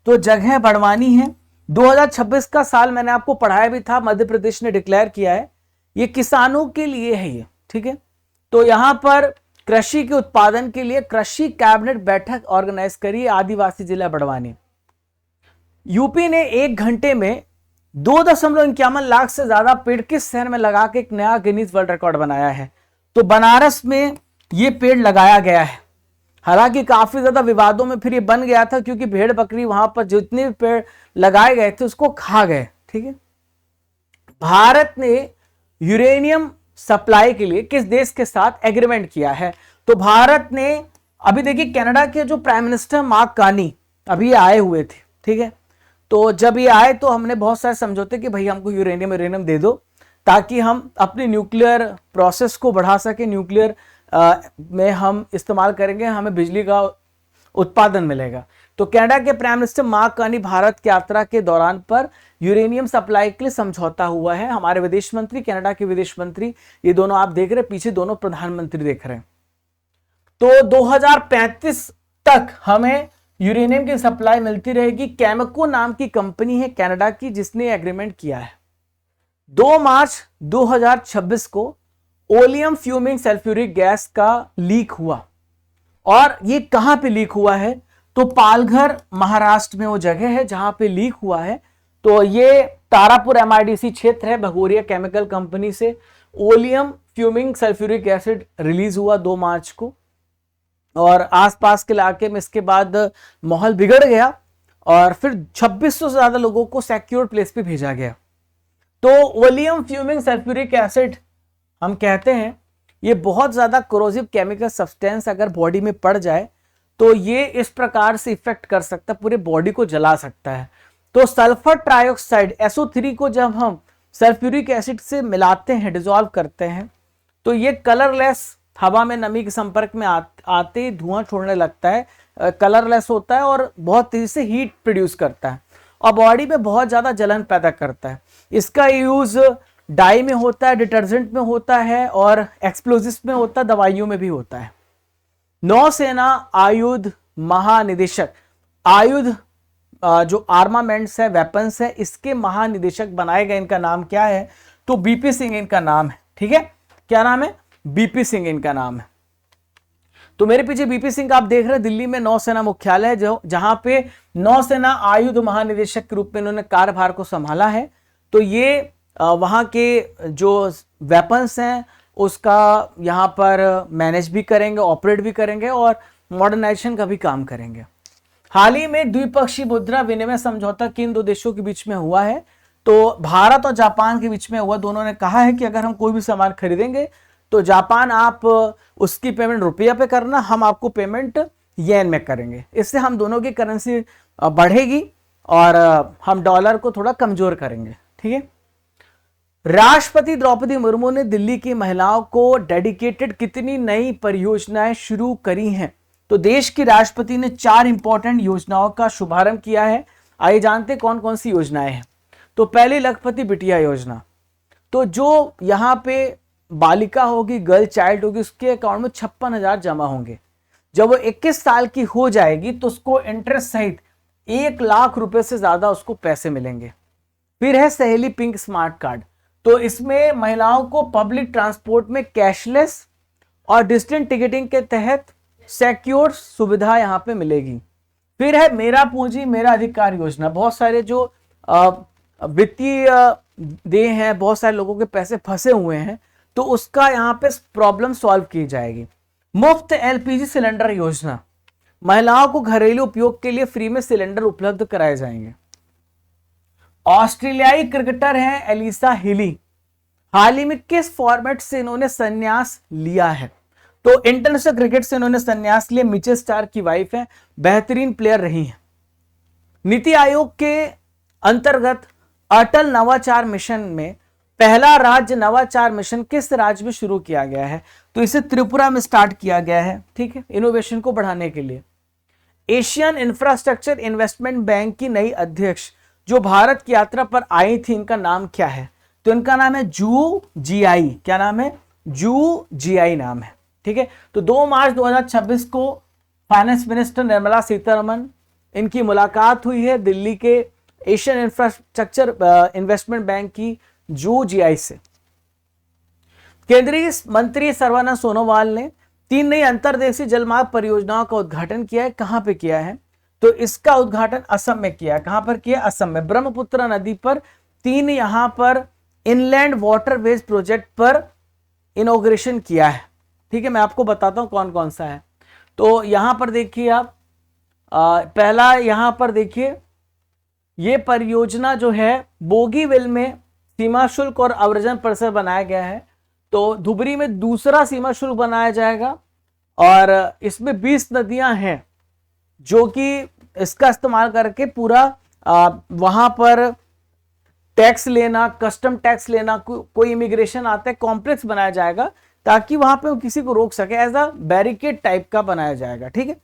तो जगह बड़वानी है। 2026 का साल मैंने आपको पढ़ाया भी था, मध्य प्रदेश ने डिक्लेयर किया है, ये किसानों के लिए है ये, ठीक है। तो यहां पर कृषि के उत्पादन के लिए कृषि कैबिनेट बैठक ऑर्गेनाइज करी, आदिवासी जिला बड़वानी। यूपी ने 1 घंटे में 2.51 लाख से ज्यादा पेड़ किस शहर में लगा के एक नया गिनीज वर्ल्ड रिकॉर्ड बनाया है? तो बनारस में ये पेड़ लगाया गया है। हालांकि काफी ज्यादा विवादों में फिर ये बन गया था, क्योंकि भेड़ बकरी वहां पर जितने भी पेड़ लगाए गए थे उसको खा गए, ठीक है। भारत ने यूरेनियम सप्लाई के लिए किस देश के साथ एग्रीमेंट किया है? तो भारत ने, अभी देखिए कनाडा के जो प्राइम मिनिस्टर मार्क कार्नी अभी आए हुए थे, ठीक है। तो जब ये आए तो हमने बहुत सारे समझौते कि भाई हमको यूरेनियम दे दो, ताकि हम अपने न्यूक्लियर प्रोसेस को बढ़ा सके, न्यूक्लियर में हम इस्तेमाल करेंगे, हमें बिजली का उत्पादन मिलेगा। तो कनाडा के prime minister mark Carney Bharat की यात्रा के दौरान पर यूरेनियम सप्लाई के लिए समझौता हुआ है। हमारे विदेश मंत्री, कनाडा के विदेश मंत्री, ये दोनों आप देख रहे हैं, पीछे दोनों प्रधानमंत्री देख रहे हैं। तो 2035 तक हमें यूरेनियम की सप्लाई मिलती रहेगी। कैमको नाम की कंपनी है कनाडा की जिसने एग्रीमेंट किया है। 2 मार्च 2026 को ओलियम फ्यूमिंग सल्फ्यूरिक गैस का लीक हुआ, और ये कहां पे लीक हुआ है? तो पालघर महाराष्ट्र में वो जगह है जहां पे लीक हुआ है। तो ये तारापुर एमआईडीसी क्षेत्र है, भगोरिया केमिकल कंपनी से oleum fuming sulphuric acid release हुआ 2 मार्च को, और आसपास के इलाके में इसके बाद माहौल बिगड़ गया, और फिर 2600 से ज्यादा लोगों को सिक्योर प्लेस पे भेजा गया। तो ओलियम फ्यूमिंग सल्फ्यूरिक एसिड हम कहते हैं ये बहुत ज्यादा कोरोसिव केमिकल सब्सटेंस अगर बॉडी में पड़ जाए तो ये इस प्रकार से इफेक्ट कर सकता है, पूरे बॉडी को जला सकता है। तो सल्फर ट्राइऑक्साइड SO3 को जब हम सल्फ्यूरिक एसिड से मिलाते हैं, डिसॉल्व करते हैं, तो ये कलरलेस हवा में नमी के संपर्क में आते ही धुआं छोड़ने लगता है, कलरलेस होता है और बहुत तेजी से हीट प्रोड्यूस करता है और बॉडी में बहुत ज्यादा जलन पैदा करता है। इसका यूज डाई में होता है, डिटर्जेंट में होता है और एक्सप्लोजिव्स में होता है, दवाइयों में भी होता है। नौसेना आयुध महानिदेशक, आयुध जो आर्मामेंट्स है, वेपन्स है, इसके महानिदेशक बनाए गए, इनका नाम क्या है? तो बीपी सिंह इनका नाम है। ठीक है, क्या नाम है? बीपी सिंह इनका नाम है। तो मेरे पीछे बीपी सिंह आप देख रहे हैं, दिल्ली में नौसेना मुख्यालय है, जो जहां पे नौसेना आयुध महानिदेशक के रूप में इन्होंने कार्यभार को संभाला है। तो ये वहां के जो वेपन्स हैं उसका यहां पर मैनेज भी करेंगे, ऑपरेट भी करेंगे और मॉडर्नाइजेशन का भी काम करेंगे। हाल ही में द्विपक्षीय मुद्रा विनिमय समझौता किन दो देशों के बीच में हुआ है? तो भारत और जापान के बीच में हुआ। दोनों ने कहा है कि अगर हम कोई भी सामान खरीदेंगे तो जापान आप उसकी पेमेंट रुपया पे करना, हम आपको पेमेंट येन में करेंगे। इससे हम दोनों की करेंसी बढ़ेगी और हम डॉलर को थोड़ा कमजोर करेंगे। ठीक है। राष्ट्रपति द्रौपदी मुर्मू ने दिल्ली की महिलाओं को डेडिकेटेड कितनी नई परियोजनाएं शुरू करी हैं? तो देश की राष्ट्रपति ने 4 इंपॉर्टेंट योजनाओं का शुभारंभ किया है। आइए जानते हैं कौन कौन सी योजनाएं हैं। तो पहली लखपति बिटिया योजना, तो जो यहाँ पे बालिका होगी, गर्ल चाइल्ड होगी, उसके अकाउंट में 56,000 जमा होंगे। जब वो 21 साल की हो जाएगी तो उसको इंटरेस्ट सहित 1 लाख रुपए से ज्यादा उसको पैसे मिलेंगे। फिर है सहेली पिंक स्मार्ट कार्ड, तो इसमें महिलाओं को पब्लिक ट्रांसपोर्ट में कैशलेस और डिस्टेंट टिकटिंग के तहत सिक्योर सुविधा यहां पे मिलेगी। फिर है मेरा पूंजी मेरा अधिकार योजना, बहुत सारे जो वित्तीय देय हैं, बहुत सारे लोगों के पैसे फंसे हुए हैं, तो उसका यहां पे प्रॉब्लम सॉल्व की जाएगी। मुफ्त एलपीजी सिलेंडर योजना, महिलाओं को घरेलू उपयोग के लिए फ्री में सिलेंडर उपलब्ध कराए जाएंगे। ऑस्ट्रेलियाई क्रिकेटर हैं एलिसा हिली, हाल ही में किस फॉर्मेट से इन्होंने संन्यास लिया है? तो इंटरनेशनल क्रिकेट से इन्होंने संन्यास लिया। मिचेल स्टार्क की वाइफ है, बेहतरीन प्लेयर रही है। नीति आयोग के अंतर्गत अटल नवाचार मिशन में पहला राज्य नवाचार मिशन किस राज्य में शुरू किया गया है? तो इसे त्रिपुरा में स्टार्ट किया गया है। ठीक है, इनोवेशन को बढ़ाने के लिए। एशियन इंफ्रास्ट्रक्चर इन्वेस्टमेंट बैंक की नई अध्यक्ष जो भारत की यात्रा पर आई थी, इनका नाम क्या है? तो इनका नाम है जू जीआई। क्या नाम है? जू जीआई नाम है। ठीक है, तो 2 मार्च 2026 को फाइनेंस मिनिस्टर निर्मला सीतारमन इनकी मुलाकात हुई है दिल्ली के एशियन इंफ्रास्ट्रक्चर इन्वेस्टमेंट बैंक की जू जीआई से। केंद्रीय मंत्री सर्बानंद सोनोवाल ने 3 नई अंतर्देशीय जलमार्ग परियोजनाओं का उद्घाटन किया है। कहां पे किया है? तो इसका उद्घाटन असम में किया है। कहां पर किया? असम में। ब्रह्मपुत्र नदी पर 3 यहां पर इनलैंड वाटरवेज प्रोजेक्ट पर इनॉग्रेशन किया है। ठीक है, मैं आपको बताता हूं कौन कौन सा है। तो यहां पर देखिए आप, पहला यहां पर देखिए, ये परियोजना जो है बोगीविल में सीमा शुल्क और अव्रजन परिसर बनाया गया है। तो धुबरी में दूसरा सीमा शुल्क बनाया जाएगा और इसमें 20 नदियां हैं जो कि इसका इस्तेमाल करके पूरा वहां पर टैक्स लेना, कस्टम टैक्स लेना, कोई इमिग्रेशन आता है, कॉम्प्लेक्स बनाया जाएगा ताकि वहां पे किसी को रोक सके। एज अ बैरिकेड टाइप का बनाया जाएगा। ठीक है,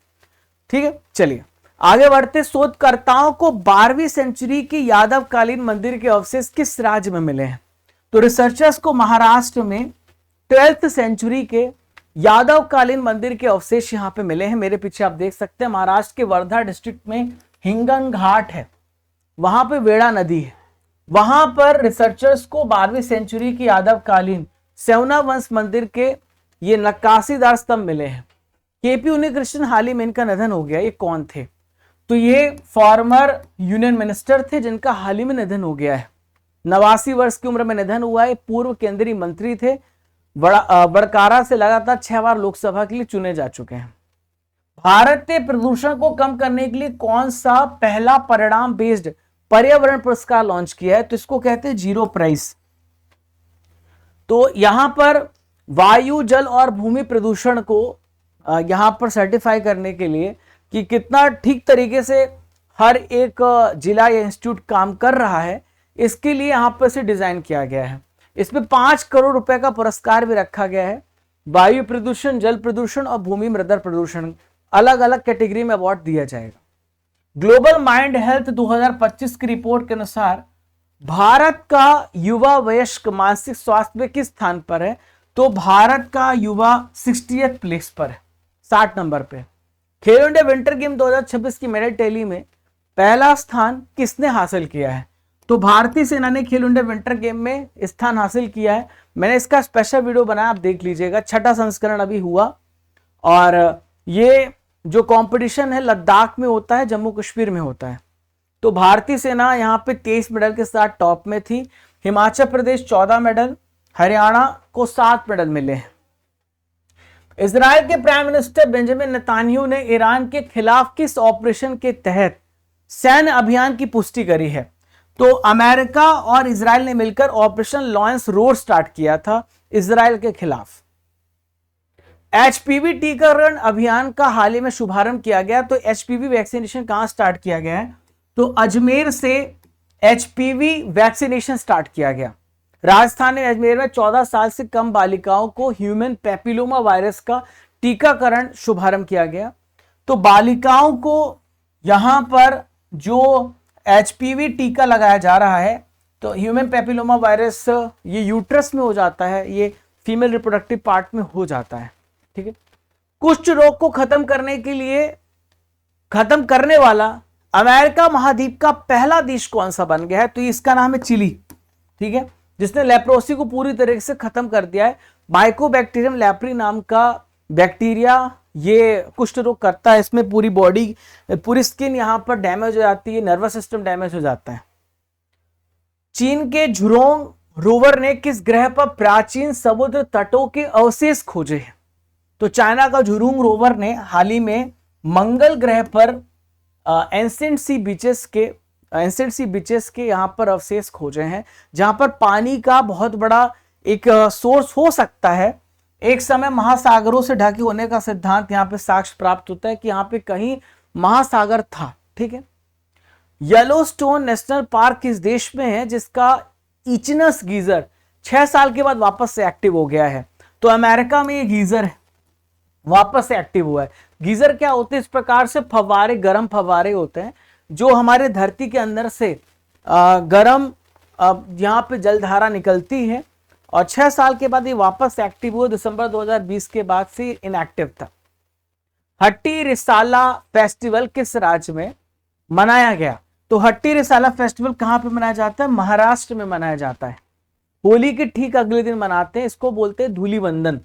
ठीक है, चलिए आगे बढ़ते। शोधकर्ताओं को 12वीं सेंचुरी के यादवकालीन मंदिर के अवशेष किस राज्य में मिले हैं? तो रिसर्चर्स को महाराष्ट्र में 12th सेंचुरी के यादवकालीन मंदिर के अवशेष यहां पे मिले हैं। मेरे पीछे आप देख सकते हैं, महाराष्ट्र के वर्धा डिस्ट्रिक्ट में हिंगन घाट है, वहां पे वेड़ा नदी है। वहां पर रिसर्चर्स को 12वीं सेंचुरी की यादवकालीन सेवना वंश मंदिर के ये नक्काशीदार स्तंभ मिले हैं। केपी उन्नीकृष्णन हाल ही में इनका निधन हो गया। ये कौन थे? तो ये फॉर्मर यूनियन मिनिस्टर थे जिनका हाल ही में निधन हो गया है। 89 वर्ष की उम्र में निधन हुआ है। पूर्व केंद्रीय मंत्री थे। बड़कारा से लगातार 6 बार लोकसभा के लिए चुने जा चुके हैं। भारत ने प्रदूषण को कम करने के लिए कौन सा पहला परिणाम बेस्ड पर्यावरण पुरस्कार लॉन्च किया है? तो इसको कहते हैं जीरो प्राइस। तो यहां पर वायु, जल और भूमि प्रदूषण को यहां पर सर्टिफाई करने के लिए कि कितना ठीक तरीके से हर एक जिला या इंस्टीट्यूट काम कर रहा है, इसके लिए यहां पर से डिजाइन किया गया है। इसमें 5 करोड़ रुपए का पुरस्कार भी रखा गया है। वायु प्रदूषण, जल प्रदूषण और भूमि मृदा प्रदूषण, अलग अलग कैटेगरी में अवार्ड दिया जाएगा। ग्लोबल माइंड हेल्थ 2025 की रिपोर्ट के अनुसार भारत का युवा वयस्क मानसिक स्वास्थ्य में किस स्थान पर है? तो भारत का युवा 60th प्लेस पर है, 60 नंबर पे। खेलो इंडिया विंटर गेम 2026 की मेडल टैली में पहला स्थान किसने हासिल किया है? तो भारतीय सेना ने खेलो इंडिया विंटर गेम में स्थान हासिल किया है। मैंने इसका स्पेशल वीडियो बनाया, आप देख लीजिएगा। छठा संस्करण अभी हुआ और ये जो कंपटीशन है लद्दाख में होता है, जम्मू कश्मीर में होता है। तो भारतीय सेना यहाँ पे 23 मेडल के साथ टॉप में थी। हिमाचल प्रदेश 14 मेडल, हरियाणा को 7 मेडल मिले हैं। इजराइल के प्राइम मिनिस्टर बेंजामिन नेतान्याहू ने ईरान के खिलाफ किस ऑपरेशन के तहत सैन्य अभियान की पुष्टि करी है? तो अमेरिका और इजराइल ने मिलकर ऑपरेशन लॉयंस रोड स्टार्ट किया था इजराइल के खिलाफ। एचपीवी टीकाकरण अभियान का हाल ही में शुभारंभ किया गया। तो एचपीवी वैक्सीनेशन कहां स्टार्ट किया गया है? तो अजमेर से एचपीवी वैक्सीनेशन स्टार्ट किया गया। राजस्थान में अजमेर में 14 साल से कम बालिकाओं को ह्यूमन पैपिलोमा वायरस का टीकाकरण शुभारंभ किया गया। तो बालिकाओं को यहां पर जो एचपीवी टीका लगाया जा रहा है, तो ह्यूमन पैपिलोमा वायरस ये यूट्रस में हो जाता है, ये फीमेल रिप्रोडक्टिव पार्ट में हो जाता है। ठीक है। कुष्ठ रोग को खत्म करने वाला अमेरिका महाद्वीप का पहला देश कौन सा बन गया है? तो इसका नाम है चिली। ठीक है, जिसने लेप्रोसी को पूरी तरीके से खत्म कर दिया है। माइकोबैक्टीरियम लेप्री नाम का बैक्टीरिया ये कुष्ठ रोग करता है। इसमें पूरी बॉडी, पूरी स्किन यहां पर डैमेज हो जाती है, नर्वस सिस्टम डैमेज हो जाता है। चीन के झुरोंग रोवर ने किस ग्रह पर प्राचीन समुद्र तटों के अवशेष खोजे हैं? तो चाइना का झुरोंग रोवर ने हाल ही में मंगल ग्रह पर एंशिएंट सी बीचेस के यहां पर अवशेष खोजे हैं, जहां पर पानी का बहुत बड़ा एक सोर्स हो सकता है। एक समय महासागरों से ढके होने का सिद्धांत यहां पे साक्ष्य प्राप्त होता है कि यहां पे कहीं महासागर था। ठीक है। येलोस्टोन नेशनल पार्क किस देश में है जिसका इचनस गीजर 6 साल के बाद वापस से एक्टिव हो गया है? तो अमेरिका में ये गीजर है, वापस से एक्टिव हुआ है। गीजर क्या होते हैं? इस प्रकार से फव्वारे, गर्म फव्वारे होते हैं जो हमारे धरती के अंदर से गर्म यहाँ पे जलधारा निकलती है और 6 साल के बाद ये वापस एक्टिव हुआ। दिसंबर 2020 के बाद से इनएक्टिव था। हट्टी रिसाला फेस्टिवल किस राज्य में मनाया गया? तो हट्टी रिसाला फेस्टिवल कहां पे मनाया जाता है? महाराष्ट्र में मनाया जाता है। होली के ठीक अगले दिन मनाते हैं, इसको बोलते हैं धूलिवंदन।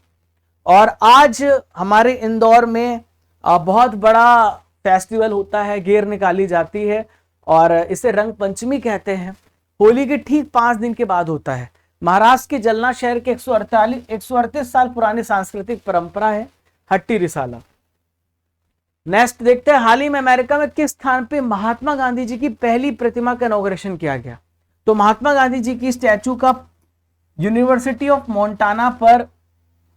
और आज हमारे इंदौर में बहुत बड़ा फेस्टिवल होता है, गेर निकाली जाती है और इसे रंग पंचमी कहते हैं। होली के ठीक 5 दिन के बाद होता है। महाराष्ट्र के जलना शहर के 138 साल पुरानी सांस्कृतिक परंपरा है हट्टी रिसाला। नेक्स्ट देखते हैं, हाल ही में अमेरिका में किस स्थान पे महात्मा गांधी जी की पहली प्रतिमा का इनॉग्रेशन किया गया? तो महात्मा गांधी जी की स्टैचू का यूनिवर्सिटी ऑफ मोंटाना पर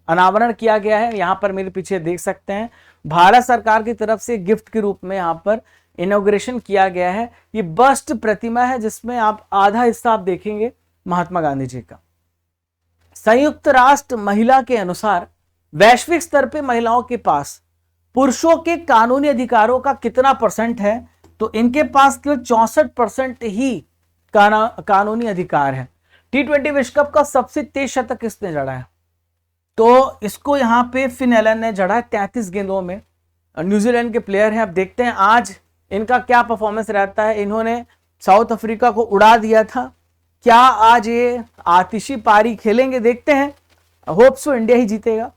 अनावरण किया गया है। यहां पर मेरे पीछे देख सकते हैं, भारत सरकार की तरफ से गिफ्ट के रूप में यहां पर इनॉग्रेशन किया गया है। ये बस्ट प्रतिमा है जिसमें आप आधा हिस्सा आप देखेंगे महात्मा गांधी जी का। संयुक्त राष्ट्र महिला के अनुसार वैश्विक स्तर पे महिलाओं के पास पुरुषों के कानूनी अधिकारों का कितना % है? तो इनके पास केवल 64% ही कानूनी अधिकार है। T20 विश्व कप का सबसे तेज शतक किसने जड़ा है? तो इसको यहां पे फिन एलन ने जड़ा है 33 गेंदों में। न्यूजीलैंड के प्लेयर हैं। अब देखते हैं आज इनका क्या परफॉर्मेंस रहता है। इन्होंने साउथ अफ्रीका को उड़ा दिया था। क्या आज ये आतिशी पारी खेलेंगे? देखते हैं। होप सो इंडिया ही जीतेगा।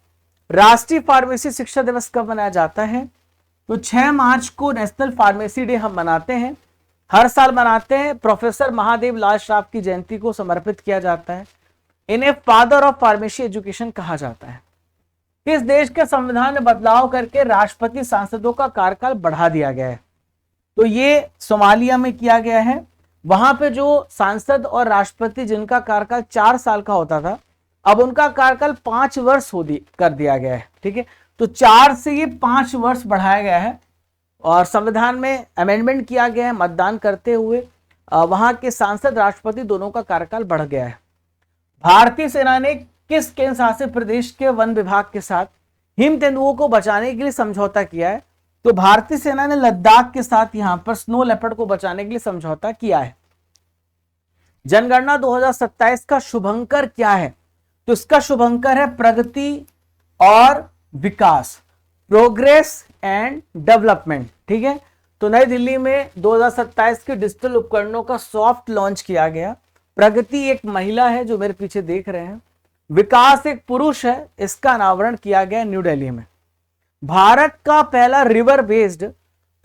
राष्ट्रीय फार्मेसी शिक्षा दिवस कब मनाया जाता है? तो 6 मार्च को नेशनल फार्मेसी डे हम मनाते हैं, हर साल मनाते हैं। प्रोफेसर महादेव लाल श्राफ की जयंती को समर्पित किया जाता है। इन्हें फादर ऑफ फार्मेसी एजुकेशन कहा जाता है। किस देश के संविधान में बदलाव करके राष्ट्रपति सांसदों का कार्यकाल बढ़ा दिया गया है? तो ये सोमालिया में किया गया है। वहां पे जो सांसद और राष्ट्रपति जिनका कार्यकाल 4 साल का होता था, अब उनका कार्यकाल 5 वर्ष कर दिया गया है। ठीक है, तो 4 से ये 5 वर्ष बढ़ाया गया है और संविधान में अमेंडमेंट किया गया है। मतदान करते हुए वहां के सांसद राष्ट्रपति दोनों का कार्यकाल बढ़ गया है। भारतीय सेना ने किस केंद्र शासित प्रदेश के वन विभाग के साथ हिम तेंदुओं को बचाने के लिए समझौता किया है? तो भारतीय सेना ने लद्दाख के साथ यहां पर स्नो लेपर्ड को बचाने के लिए समझौता किया है। जनगणना 2027 का शुभंकर क्या है? तो इसका शुभंकर है प्रगति और विकास, प्रोग्रेस एंड डेवलपमेंट। ठीक है, तो नई दिल्ली में 2027 के डिजिटल उपकरणों का सॉफ्ट लॉन्च किया गया। प्रगति एक महिला है जो मेरे पीछे देख रहे हैं, विकास एक पुरुष है, इसका अनावरण किया गया न्यू दिल्ली में। भारत का पहला रिवर बेस्ड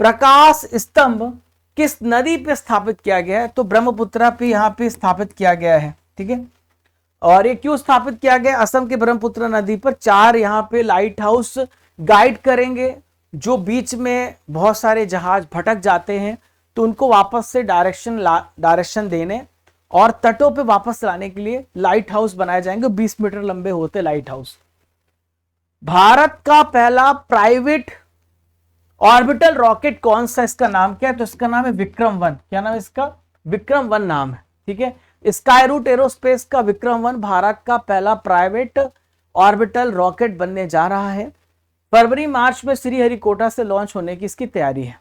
प्रकाश स्तंभ किस नदी पे स्थापित किया गया है? तो ब्रह्मपुत्रा पे यहां पे स्थापित किया गया है। ठीक है, और ये क्यों स्थापित किया गया? असम के ब्रह्मपुत्र नदी पर 4 यहां पे लाइट हाउस गाइड करेंगे, जो बीच में बहुत सारे जहाज भटक जाते हैं तो उनको वापस से डायरेक्शन देने और तटों पे वापस लाने के लिए लाइट हाउस बनाए जाएंगे। 20 मीटर लंबे होते लाइट हाउस। भारत का पहला प्राइवेट ऑर्बिटल रॉकेट कौन सा? इसका नाम क्या है? तो इसका नाम है विक्रम-1। क्या नाम है इसका? विक्रम-1 नाम है। ठीक है, स्काई रूट एरोस्पेस का विक्रम-1 भारत का पहला प्राइवेट ऑर्बिटल रॉकेट बनने जा रहा है। फरवरी मार्च में श्रीहरिकोटा से लॉन्च होने की इसकी तैयारी है।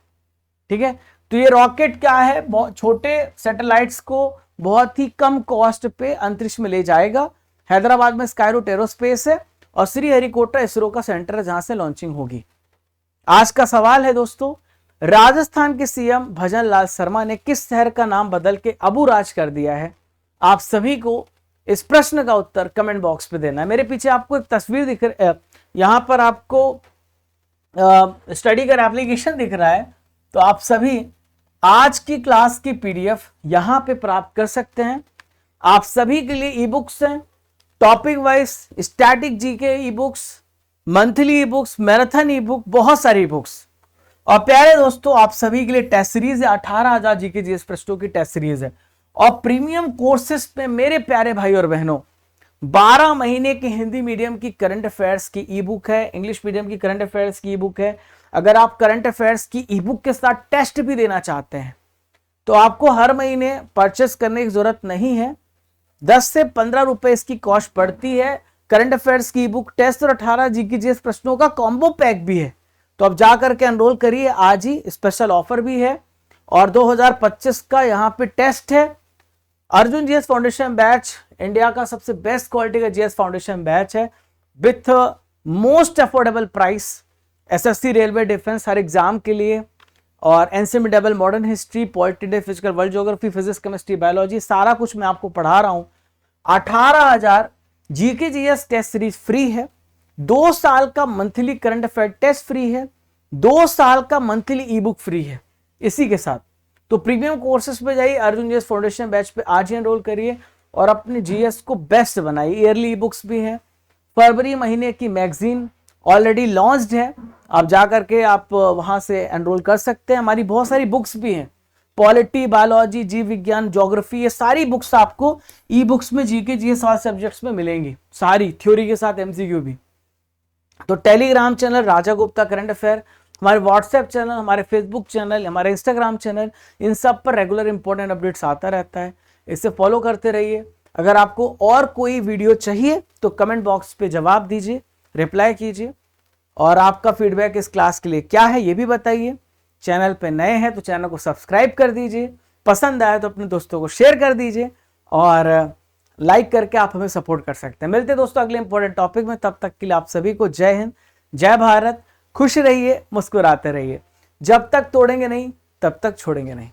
ठीक है, तो ये रॉकेट क्या है? बहुत छोटे सैटेलाइट्स को बहुत ही कम कॉस्ट पे अंतरिक्ष में ले जाएगा। हैदराबाद में स्काई रूट एरोस्पेस है और श्रीहरिकोटा इसरो का सेंटर है जहां से लॉन्चिंग होगी। आज का सवाल है दोस्तों, राजस्थान के सीएम भजन लाल शर्मा ने किस शहर का नाम बदल के अबुराज कर दिया है? आप सभी को इस प्रश्न का उत्तर कमेंट बॉक्स पे देना है। मेरे पीछे आपको एक तस्वीर दिख रही, यहां पर आपको स्टडी का एप्लीकेशन दिख रहा है। तो आप सभी आज की क्लास की पीडीएफ यहां पे प्राप्त कर सकते हैं। आप सभी के लिए ई बुक्स हैं, topic wise static GK e books, monthly e books, marathon ई बुक, बहुत सारी ई बुक्स। और प्यारे दोस्तों, आप सभी के लिए टेस्ट सीरीज है, 18,000 जीके जीएस प्रश्नों की टेस्ट सीरीज है। और प्रीमियम कोर्सेस पे मेरे प्यारे भाई और बहनों 12 महीने की हिंदी मीडियम की करंट अफेयर्स की ई बुक है, इंग्लिश मीडियम की करंट अफेयर्स की ई बुक है। अगर आप करंट अफेयर्स की ई बुक के साथ टेस्ट भी देना चाहते हैं तो आपको हर महीने परचेस करने की जरूरत नहीं है। 10 से 15 रुपए इसकी कॉस्ट पड़ती है। करंट अफेयर्स की ई बुक, टेस्ट और 18 जीके जीएस प्रश्नों का कॉम्बो पैक भी है। तो आप जाकर के एनरोल करिए आज ही, स्पेशल ऑफर भी है। और 2025 का यहाँ पे टेस्ट है। Arjun GS foundation batch India का सबसे बेस्ट क्वालिटी का जीएस फाउंडेशन बैच है with most affordable price. SSC, railway, defence हर एग्जाम के लिए, और NCERT double, modern history, polity, physical, world geography, physics, chemistry, biology, सारा कुछ मैं आपको पढ़ा रहा हूं। 18,000 GK GS test series free है। 2 साल का monthly current affair test free है। 2 साल का मंथली ई बुक फ्री है इसी के साथ। तो प्रीमियम कोर्सेज पे जाइए, अर्जुन जीएस फाउंडेशन बैच पे आज ही एनरोल करिए और अपने जीएस को बेस्ट बनाइए। ईयरली ई बुक्स भी हैं। फरवरी महीने की मैगजीन ऑलरेडी लॉन्च्ड है, आप जाकर के आप वहां से एनरोल कर सकते हैं। हमारी बहुत सारी बुक्स भी हैं, पॉलिटी, बायोलॉजी, जीव विज्ञान, ज्योग्राफी, ये सारी बुक्स आपको ई बुक्स में जीके जीएस वाले सब्जेक्ट्स में मिलेंगी, सारी थ्योरी के साथ एमसीक्यू भी। तो टेलीग्राम चैनल राजा गुप्ता करंट अफेयर, हमारे व्हाट्सएप चैनल, हमारे फेसबुक चैनल, हमारे इंस्टाग्राम चैनल, इन सब पर रेगुलर इंपॉर्टेंट अपडेट्स आता रहता है। इसे फॉलो करते रहिए। अगर आपको और कोई वीडियो चाहिए तो कमेंट बॉक्स पे जवाब दीजिए, रिप्लाई कीजिए, और आपका फीडबैक इस क्लास के लिए क्या है ये भी बताइए। चैनल पे नए हैं तो चैनल को सब्सक्राइब कर दीजिए, पसंद आए तो अपने दोस्तों को शेयर कर दीजिए, और लाइक करके आप हमें सपोर्ट कर सकते हैं। मिलते हैं दोस्तों अगले इंपॉर्टेंट टॉपिक में। तब तक के लिए आप सभी को जय हिंद, जय भारत। खुश रहिए, मुस्कुराते रहिए। जब तक तोड़ेंगे नहीं तब तक छोड़ेंगे नहीं।